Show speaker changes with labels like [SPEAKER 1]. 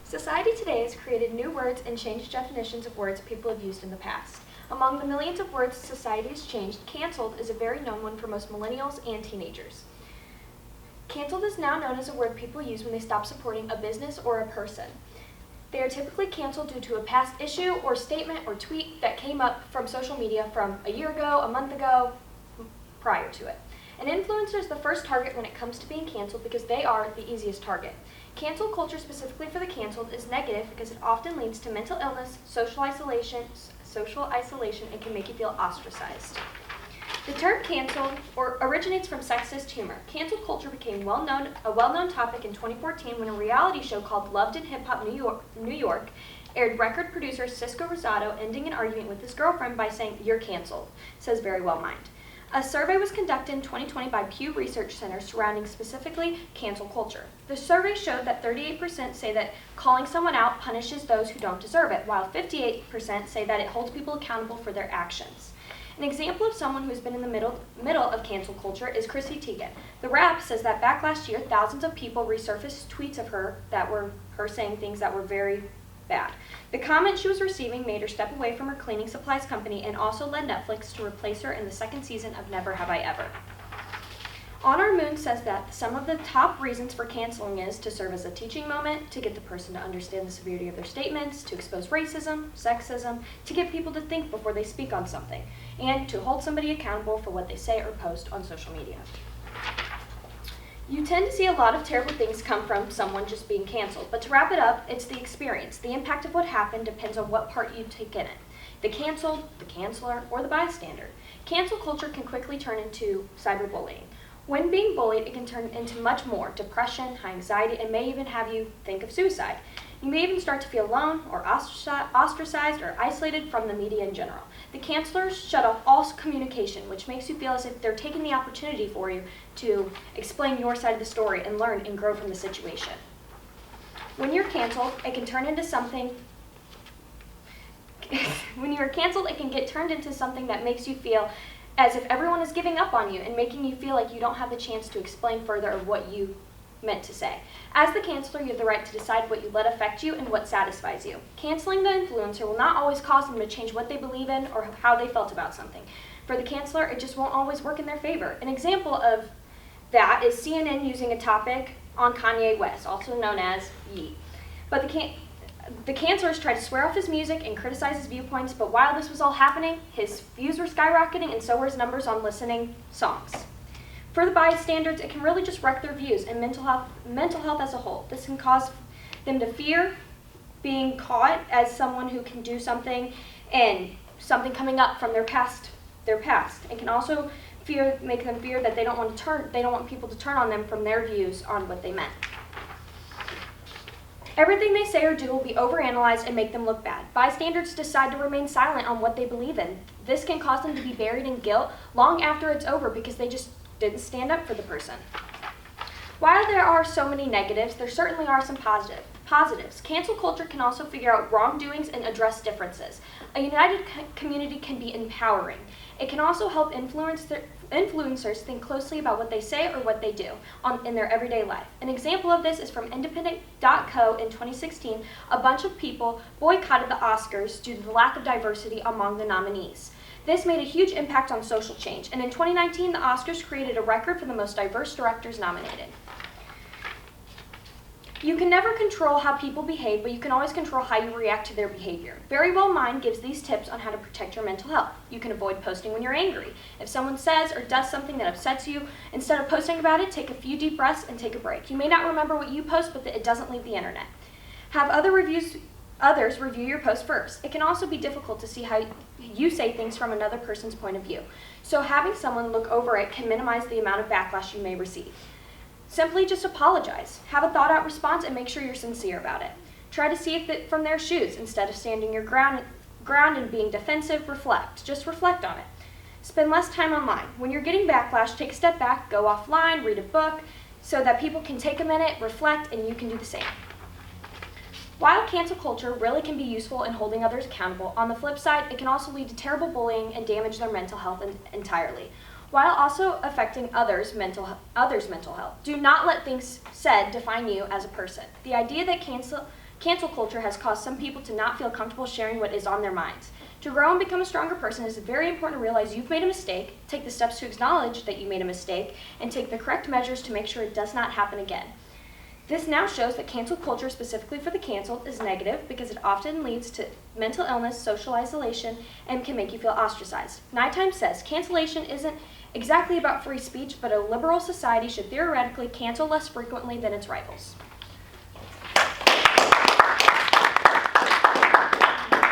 [SPEAKER 1] Society today has created new words and changed definitions of words people have used in the past. Among the millions of words society has changed, canceled is a very known one for most millennials and teenagers. Canceled is now known as a word people use when they stop supporting a business or a person. They are typically canceled due to a past issue or statement or tweet that came up from social media from a year ago, a month ago, prior to it. An influencer is the first target when it comes to being canceled because they are the easiest target. Cancel culture, specifically for the canceled, is negative because it often leads to mental illness, social isolation, and can make you feel ostracized. The term canceled originates from sexist humor. Cancel culture became a well-known topic in 2014 when a reality show called Loved in Hip Hop New York aired record producer Cisco Rosado ending an argument with his girlfriend by saying, "You're canceled," says Very Well Mind. A survey was conducted in 2020 by Pew Research Center surrounding specifically cancel culture. The survey showed that 38% say that calling someone out punishes those who don't deserve it, while 58% say that it holds people accountable for their actions. An example of someone who has been in the middle of cancel culture is Chrissy Teigen. The Wrap says that back last year, thousands of people resurfaced tweets of her that were her saying things that were very bad. The comment she was receiving made her step away from her cleaning supplies company and also led Netflix to replace her in the second season of Never Have I Ever. On Our Moon says that some of the top reasons for canceling is to serve as a teaching moment, to get the person to understand the severity of their statements, to expose racism, sexism, to get people to think before they speak on something, and to hold somebody accountable for what they say or post on social media. You tend to see a lot of terrible things come from someone just being canceled, but to wrap it up, it's the experience. The impact of what happened depends on what part you take in it. The canceled, the canceller, or the bystander. Cancel culture can quickly turn into cyberbullying. When being bullied, it can turn into much more: depression, high anxiety, and may even have you think of suicide. You may even start to feel alone or ostracized or isolated from the media in general. The cancelers shut off all communication, which makes you feel as if they're taking the opportunity for you to explain your side of the story and learn and grow from the situation. When you're canceled, it can turn into something when you are canceled, it can get turned into something that makes you feel as if everyone is giving up on you and making you feel like you don't have the chance to explain further of what you meant to say. As the canceller, you have the right to decide what you let affect you and what satisfies you. Canceling the influencer will not always cause them to change what they believe in or how they felt about something. For the canceller, it just won't always work in their favor. An example of that is CNN using a topic on Kanye West, also known as Yeet. But the cancelers tried to swear off his music and criticize his viewpoints, but while this was all happening, his views were skyrocketing and so were his numbers on listening songs. For the bystanders, it can really just wreck their views and mental health as a whole. This can cause them to fear being caught as someone who can do something and something coming up from their past. It can also make them fear that they don't want people to turn on them from their views on what they meant. Everything they say or do will be overanalyzed and make them look bad. Bystanders decide to remain silent on what they believe in. This can cause them to be buried in guilt long after it's over because they just didn't stand up for the person. While there are so many negatives, there certainly are some positives. Cancel culture can also figure out wrongdoings and address differences. A united community can be empowering. It can also help influencers think closely about what they say or what they do in their everyday life. An example of this is from Independent.co in 2016. A bunch of people boycotted the Oscars due to the lack of diversity among the nominees. This made a huge impact on social change, and in 2019, the Oscars created a record for the most diverse directors nominated. You can never control how people behave, but you can always control how you react to their behavior. Very Well Mind gives these tips on how to protect your mental health. You can avoid posting when you're angry. If someone says or does something that upsets you, instead of posting about it, take a few deep breaths and take a break. You may not remember what you post, but it doesn't leave the internet. Have others review your post first. It can also be difficult to see how you say things from another person's point of view. So having someone look over it can minimize the amount of backlash you may receive. Simply just apologize. Have a thought-out response and make sure you're sincere about it. Try to see it from their shoes. Instead of standing your ground and being defensive, reflect. Just reflect on it. Spend less time online. When you're getting backlash, take a step back, go offline, read a book, so that people can take a minute, reflect, and you can do the same. While cancel culture really can be useful in holding others accountable, on the flip side, it can also lead to terrible bullying and damage their mental health entirely, while also affecting others' mental health. Do not let things said define you as a person. The idea that Cancel culture has caused some people to not feel comfortable sharing what is on their minds. To grow and become a stronger person, it is very important to realize you've made a mistake, take the steps to acknowledge that you made a mistake, and take the correct measures to make sure it does not happen again. This now shows that cancel culture, specifically for the canceled, is negative because it often leads to mental illness, social isolation, and can make you feel ostracized. Nighttime says cancellation isn't exactly about free speech, but a liberal society should theoretically cancel less frequently than its rivals.